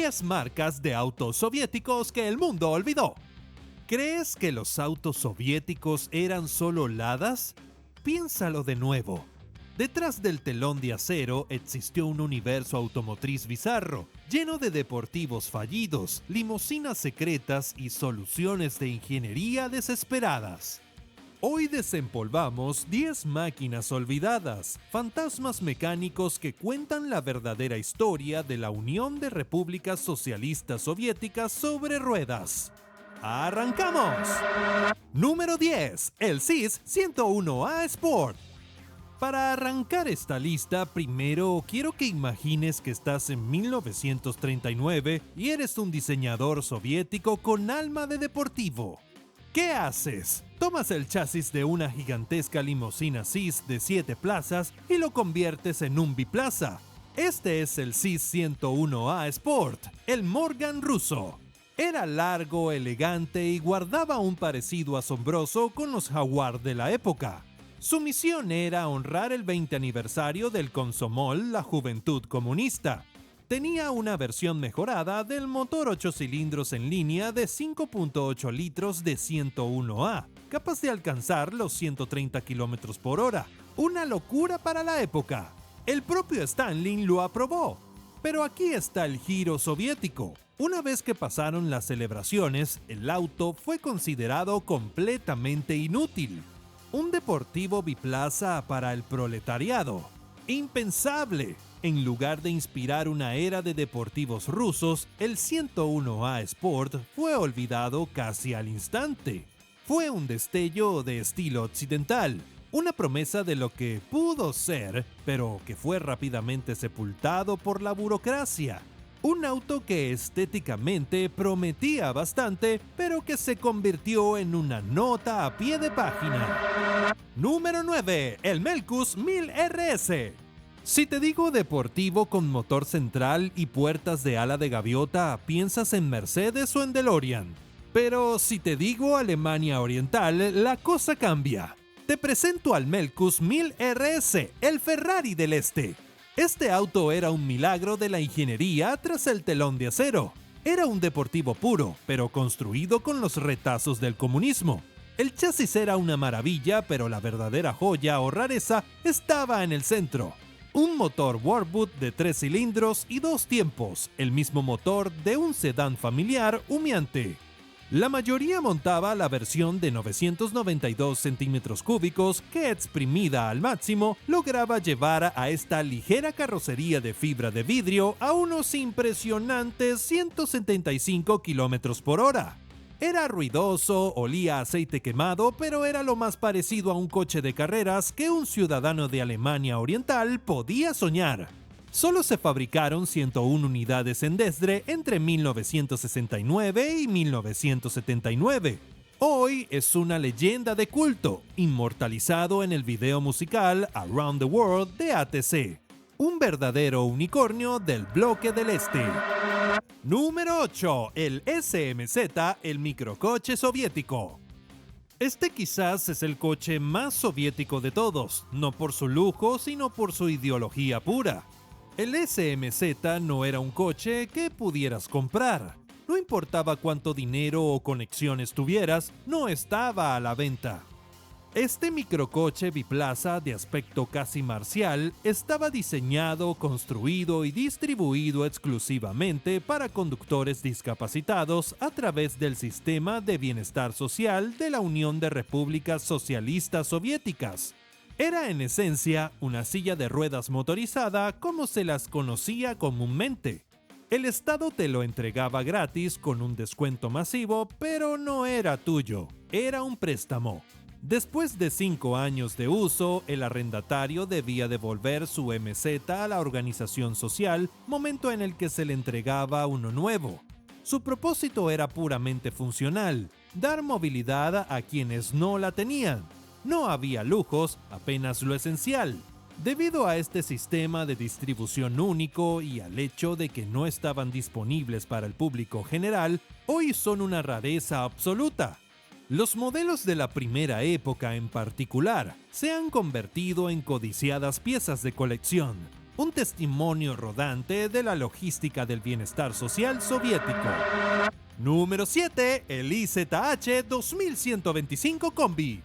10 marcas de autos soviéticos que el mundo olvidó. ¿Crees que los autos soviéticos eran solo Ladas? Piénsalo de nuevo. Detrás del telón de acero existió un universo automotriz bizarro, lleno de deportivos fallidos, limusinas secretas y soluciones de ingeniería desesperadas. Hoy desempolvamos 10 máquinas olvidadas, fantasmas mecánicos que cuentan la verdadera historia de la Unión de Repúblicas Socialistas Soviéticas sobre ruedas. ¡Arrancamos! Número 10. El SIS 101A Sport. Para arrancar esta lista, primero quiero que imagines que estás en 1939 y eres un diseñador soviético con alma de deportivo. ¿Qué haces? Tomas el chasis de una gigantesca limusina SIS de 7 plazas y lo conviertes en un biplaza. Este es el SIS 101A Sport, el Morgan ruso. Era largo, elegante y guardaba un parecido asombroso con los Jaguar de la época. Su misión era honrar el 20 aniversario del Komsomol, la Juventud Comunista. Tenía una versión mejorada del motor 8 cilindros en línea de 5.8 litros de 101A, capaz de alcanzar los 130 km por hora. Una locura para la época. El propio Stalin lo aprobó. Pero aquí está el giro soviético. Una vez que pasaron las celebraciones, el auto fue considerado completamente inútil. Un deportivo biplaza para el proletariado. ¡Impensable! En lugar de inspirar una era de deportivos rusos, el 101A Sport fue olvidado casi al instante. Fue un destello de estilo occidental, una promesa de lo que pudo ser, pero que fue rápidamente sepultado por la burocracia. Un auto que estéticamente prometía bastante, pero que se convirtió en una nota a pie de página. Número 9. El Melkus 1000 RS. Si te digo deportivo con motor central y puertas de ala de gaviota, piensas en Mercedes o en DeLorean. Pero si te digo Alemania Oriental, la cosa cambia. Te presento al Melkus 1000 RS, el Ferrari del Este. Este auto era un milagro de la ingeniería tras el telón de acero. Era un deportivo puro, pero construido con los retazos del comunismo. El chasis era una maravilla, pero la verdadera joya o rareza estaba en el centro. Un motor Warwood de 3 cilindros y 2 tiempos, el mismo motor de un sedán familiar humeante. La mayoría montaba la versión de 992 centímetros cúbicos que, exprimida al máximo, lograba llevar a esta ligera carrocería de fibra de vidrio a unos impresionantes 175 kilómetros por hora. Era ruidoso, olía a aceite quemado, pero era lo más parecido a un coche de carreras que un ciudadano de Alemania Oriental podía soñar. Solo se fabricaron 101 unidades en Dresde entre 1969 y 1979. Hoy es una leyenda de culto, inmortalizado en el video musical Around the World de ATC. Un verdadero unicornio del bloque del este. Número 8. El SMZ, el microcoche soviético. Este quizás es el coche más soviético de todos, no por su lujo, sino por su ideología pura. El SMZ no era un coche que pudieras comprar. No importaba cuánto dinero o conexiones tuvieras, no estaba a la venta. Este microcoche biplaza de aspecto casi marcial estaba diseñado, construido y distribuido exclusivamente para conductores discapacitados a través del Sistema de Bienestar Social de la Unión de Repúblicas Socialistas Soviéticas. Era en esencia una silla de ruedas motorizada como se las conocía comúnmente. El Estado te lo entregaba gratis con un descuento masivo, pero no era tuyo, era un préstamo. Después de 5 años de uso, el arrendatario debía devolver su MZ a la organización social, momento en el que se le entregaba uno nuevo. Su propósito era puramente funcional, dar movilidad a quienes no la tenían. No había lujos, apenas lo esencial. Debido a este sistema de distribución único y al hecho de que no estaban disponibles para el público general, hoy son una rareza absoluta. Los modelos de la primera época en particular se han convertido en codiciadas piezas de colección. un testimonio rodante de la logística del bienestar social soviético. Número 7. El IZH 2125 Combi.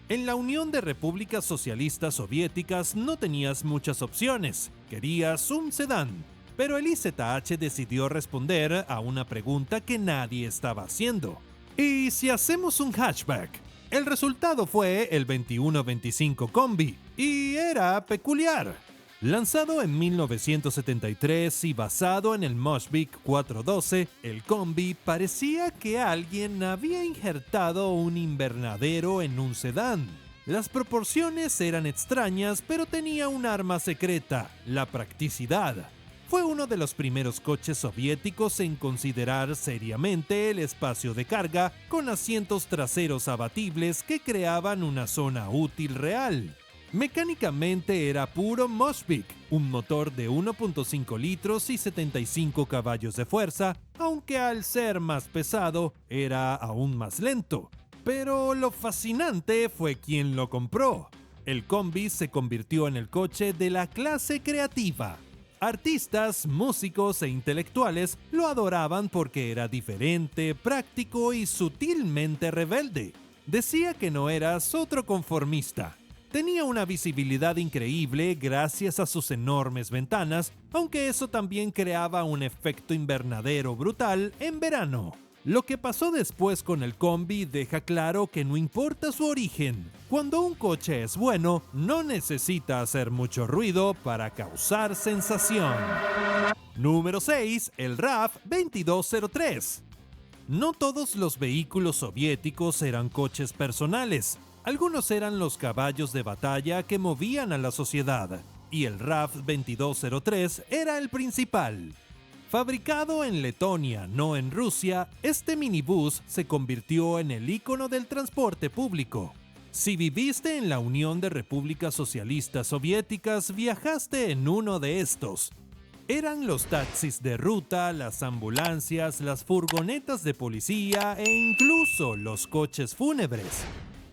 En la Unión de Repúblicas Socialistas Soviéticas no tenías muchas opciones, querías un sedán. Pero el IZH decidió responder a una pregunta que nadie estaba haciendo. ¿Y si hacemos un hatchback? El resultado fue el 2125 Combi, y era peculiar. Lanzado en 1973 y basado en el Moshvik 412, el Combi parecía que alguien había injertado un invernadero en un sedán. Las proporciones eran extrañas, pero tenía un arma secreta: la practicidad. Fue uno de los primeros coches soviéticos en considerar seriamente el espacio de carga, con asientos traseros abatibles que creaban una zona útil real. Mecánicamente era puro Moshvik, un motor de 1.5 litros y 75 caballos de fuerza, aunque al ser más pesado era aún más lento. Pero lo fascinante fue quién lo compró. El Combi se convirtió en el coche de la clase creativa. Artistas, músicos e intelectuales lo adoraban porque era diferente, práctico y sutilmente rebelde. Decía que no eras otro conformista. Tenía una visibilidad increíble gracias a sus enormes ventanas, aunque eso también creaba un efecto invernadero brutal en verano. Lo que pasó después con el Combi deja claro que no importa su origen. Cuando un coche es bueno, no necesita hacer mucho ruido para causar sensación. Número 6. El RAF 2203. No todos los vehículos soviéticos eran coches personales. Algunos eran los caballos de batalla que movían a la sociedad, y el RAF 2203 era el principal. Fabricado en Letonia, no en Rusia, este minibús se convirtió en el ícono del transporte público. Si viviste en la Unión de Repúblicas Socialistas Soviéticas, viajaste en uno de estos. Eran los taxis de ruta, las ambulancias, las furgonetas de policía e incluso los coches fúnebres.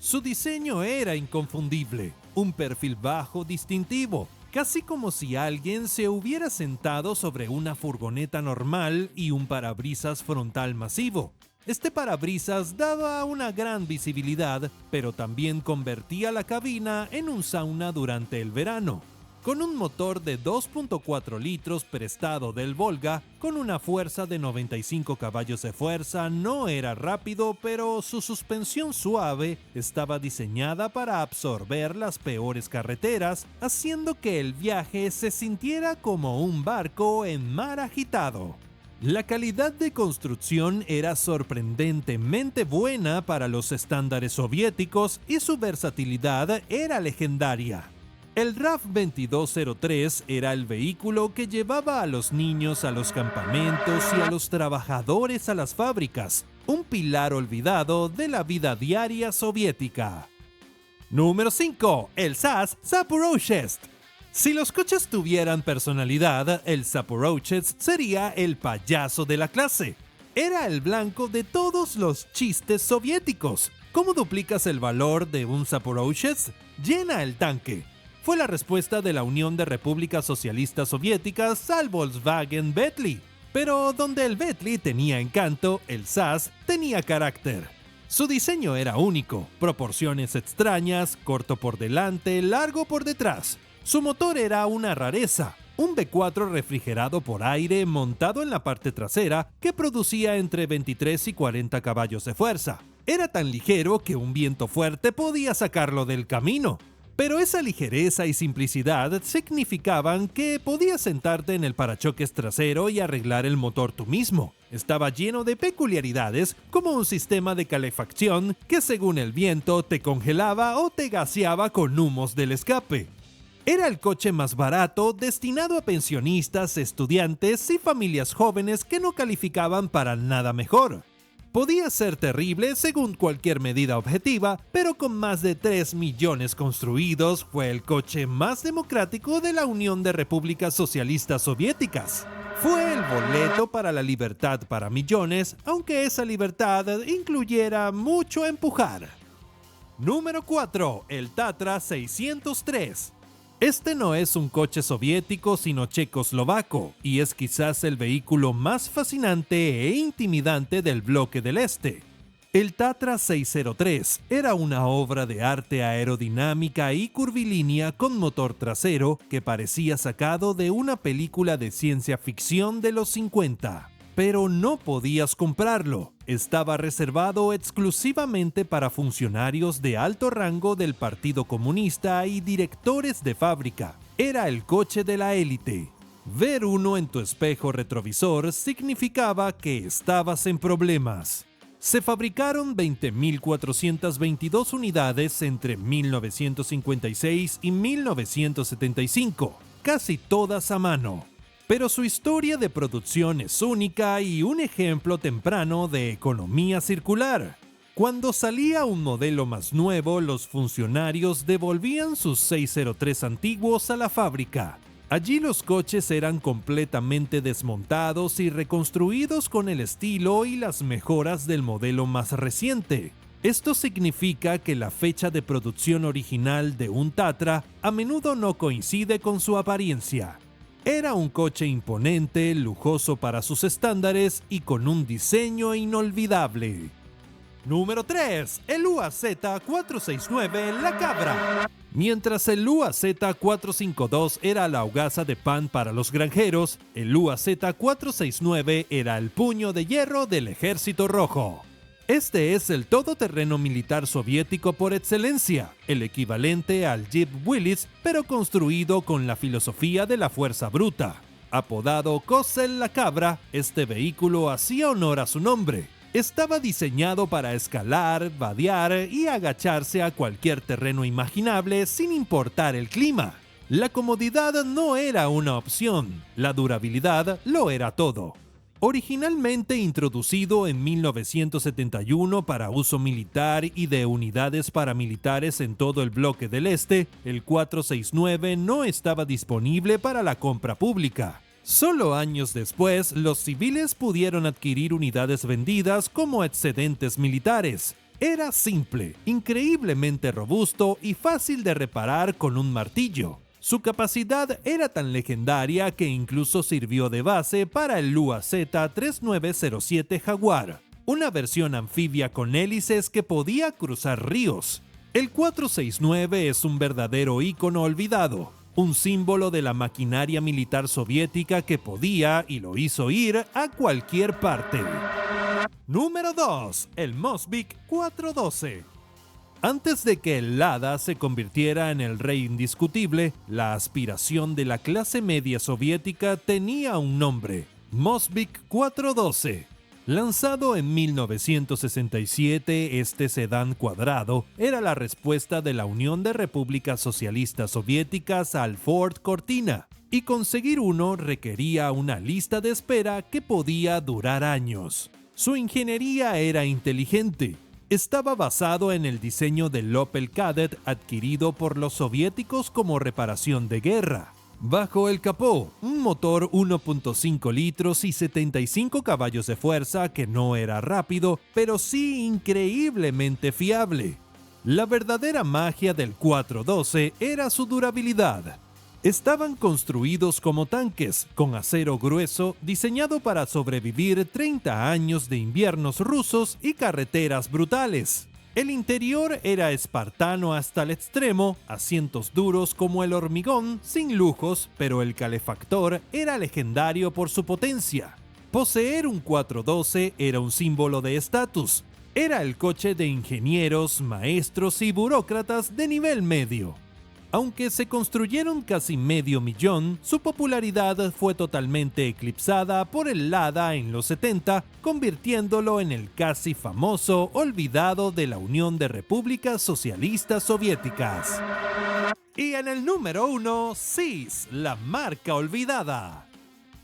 Su diseño era inconfundible, un perfil bajo distintivo, casi como si alguien se hubiera sentado sobre una furgoneta normal y un parabrisas frontal masivo. Este parabrisas daba una gran visibilidad, pero también convertía la cabina en un sauna durante el verano. Con un motor de 2.4 litros prestado del Volga, con una fuerza de 95 caballos de fuerza, no era rápido, pero su suspensión suave estaba diseñada para absorber las peores carreteras, haciendo que el viaje se sintiera como un barco en mar agitado. La calidad de construcción era sorprendentemente buena para los estándares soviéticos y su versatilidad era legendaria. El RAF 2203 era el vehículo que llevaba a los niños a los campamentos y a los trabajadores a las fábricas, un pilar olvidado de la vida diaria soviética. Número 5. El SAS Zaporozhets. Si los coches tuvieran personalidad, el Zaporozhets sería el payaso de la clase. Era el blanco de todos los chistes soviéticos. ¿Cómo duplicas el valor de un Zaporozhets? Llena el tanque. Fue la respuesta de la Unión de Repúblicas Socialistas Soviéticas al Volkswagen Beetle. Pero donde el Beetle tenía encanto, el SAS tenía carácter. Su diseño era único, proporciones extrañas, corto por delante, largo por detrás. Su motor era una rareza, un V4 refrigerado por aire montado en la parte trasera que producía entre 23 y 40 caballos de fuerza. Era tan ligero que un viento fuerte podía sacarlo del camino. Pero esa ligereza y simplicidad significaban que podías sentarte en el parachoques trasero y arreglar el motor tú mismo. Estaba lleno de peculiaridades, como un sistema de calefacción que según el viento te congelaba o te gaseaba con humos del escape. Era el coche más barato, destinado a pensionistas, estudiantes y familias jóvenes que no calificaban para nada mejor. Podía ser terrible según cualquier medida objetiva, pero con más de 3 millones construidos, fue el coche más democrático de la Unión de Repúblicas Socialistas Soviéticas. Fue el boleto para la libertad para millones, aunque esa libertad incluyera mucho empujar. Número 4. El Tatra 603. Este no es un coche soviético sino checoslovaco, y es quizás el vehículo más fascinante e intimidante del bloque del Este. El Tatra 603 era una obra de arte aerodinámica y curvilínea con motor trasero que parecía sacado de una película de ciencia ficción de los 50. Pero no podías comprarlo. Estaba reservado exclusivamente para funcionarios de alto rango del Partido Comunista y directores de fábrica. Era el coche de la élite. Ver uno en tu espejo retrovisor significaba que estabas en problemas. Se fabricaron 20.422 unidades entre 1956 y 1975, casi todas a mano. Pero su historia de producción es única y un ejemplo temprano de economía circular. Cuando salía un modelo más nuevo, los funcionarios devolvían sus 603 antiguos a la fábrica. Allí los coches eran completamente desmontados y reconstruidos con el estilo y las mejoras del modelo más reciente. Esto significa que la fecha de producción original de un Tatra a menudo no coincide con su apariencia. Era un coche imponente, lujoso para sus estándares y con un diseño inolvidable. Número 3. El UAZ469 La Cabra. Mientras el UAZ452 era la hogaza de pan para los granjeros, el UAZ469 era el puño de hierro del Ejército Rojo. Este es el todoterreno militar soviético por excelencia, el equivalente al Jeep Willys, pero construido con la filosofía de la fuerza bruta. Apodado Kozel la Cabra, este vehículo hacía honor a su nombre. Estaba diseñado para escalar, vadear y agacharse a cualquier terreno imaginable sin importar el clima. La comodidad no era una opción, la durabilidad lo era todo. Originalmente introducido en 1971 para uso militar y de unidades paramilitares en todo el bloque del Este, el 469 no estaba disponible para la compra pública. Solo años después, los civiles pudieron adquirir unidades vendidas como excedentes militares. Era simple, increíblemente robusto y fácil de reparar con un martillo. Su capacidad era tan legendaria que incluso sirvió de base para el UAZ-3907 Jaguar, una versión anfibia con hélices que podía cruzar ríos. El 469 es un verdadero ícono olvidado, un símbolo de la maquinaria militar soviética que podía y lo hizo ir a cualquier parte. Número 2. El Moskvik 412. Antes de que el Lada se convirtiera en el rey indiscutible, la aspiración de la clase media soviética tenía un nombre: Moskvik 412. Lanzado en 1967, este sedán cuadrado era la respuesta de la Unión de Repúblicas Socialistas Soviéticas al Ford Cortina, y conseguir uno requería una lista de espera que podía durar años. Su ingeniería era inteligente. Estaba basado en el diseño del Opel Kadett adquirido por los soviéticos como reparación de guerra. Bajo el capó, un motor 1.5 litros y 75 caballos de fuerza que no era rápido, pero sí increíblemente fiable. La verdadera magia del 412 era su durabilidad. Estaban construidos como tanques, con acero grueso, diseñado para sobrevivir 30 años de inviernos rusos y carreteras brutales. El interior era espartano hasta el extremo, asientos duros como el hormigón, sin lujos, pero el calefactor era legendario por su potencia. Poseer un 412 era un símbolo de estatus. Era el coche de ingenieros, maestros y burócratas de nivel medio. Aunque se construyeron casi 500,000, su popularidad fue totalmente eclipsada por el Lada en los 70, convirtiéndolo en el casi famoso olvidado de la Unión de Repúblicas Socialistas Soviéticas. Y en el número 1, SIS, la marca olvidada.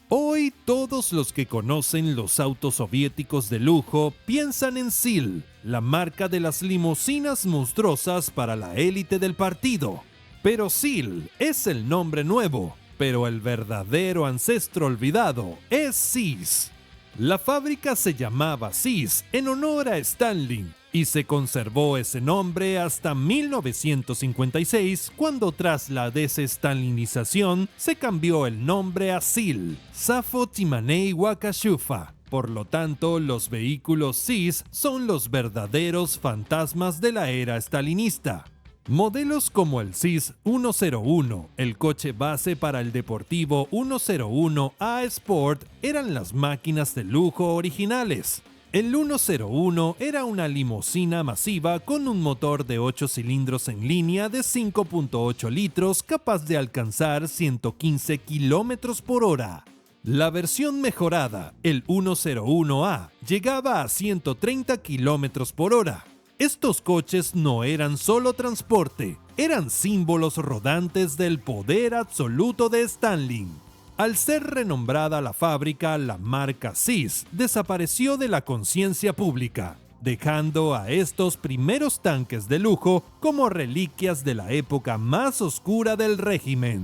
Hoy todos los que conocen los autos soviéticos de lujo piensan en SIL, la marca de las limusinas monstruosas para la élite del partido. Pero SIL es el nombre nuevo, pero el verdadero ancestro olvidado es SIS. La fábrica se llamaba Sears en honor a Stanley y se conservó ese nombre hasta 1956, cuando tras la desestalinización se cambió el nombre a SEAL, Safo Timanei Wakashufa. Por lo tanto, los vehículos Sears son los verdaderos fantasmas de la era stalinista. Modelos como el Sears 101, el coche base para el Deportivo 101A Sport, eran las máquinas de lujo originales. El 101 era una limusina masiva con un motor de 8 cilindros en línea de 5.8 litros capaz de alcanzar 115 kilómetros por hora. La versión mejorada, el 101A, llegaba a 130 kilómetros por hora. Estos coches no eran solo transporte, eran símbolos rodantes del poder absoluto de Stanley. Al ser renombrada la fábrica, la marca Sears desapareció de la conciencia pública, dejando a estos primeros tanques de lujo como reliquias de la época más oscura del régimen.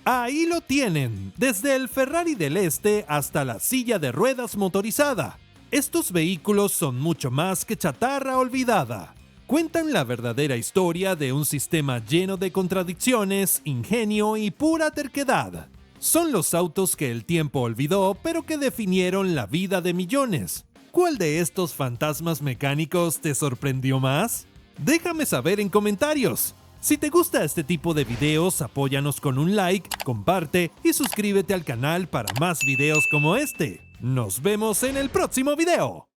Ahí lo tienen, desde el Ferrari del Este hasta la silla de ruedas motorizada. Estos vehículos son mucho más que chatarra olvidada. Cuentan la verdadera historia de un sistema lleno de contradicciones, ingenio y pura terquedad. Son los autos que el tiempo olvidó, pero que definieron la vida de millones. ¿Cuál de estos fantasmas mecánicos te sorprendió más? Déjame saber en comentarios. Si te gusta este tipo de videos, apóyanos con un like, comparte y suscríbete al canal para más videos como este. ¡Nos vemos en el próximo video!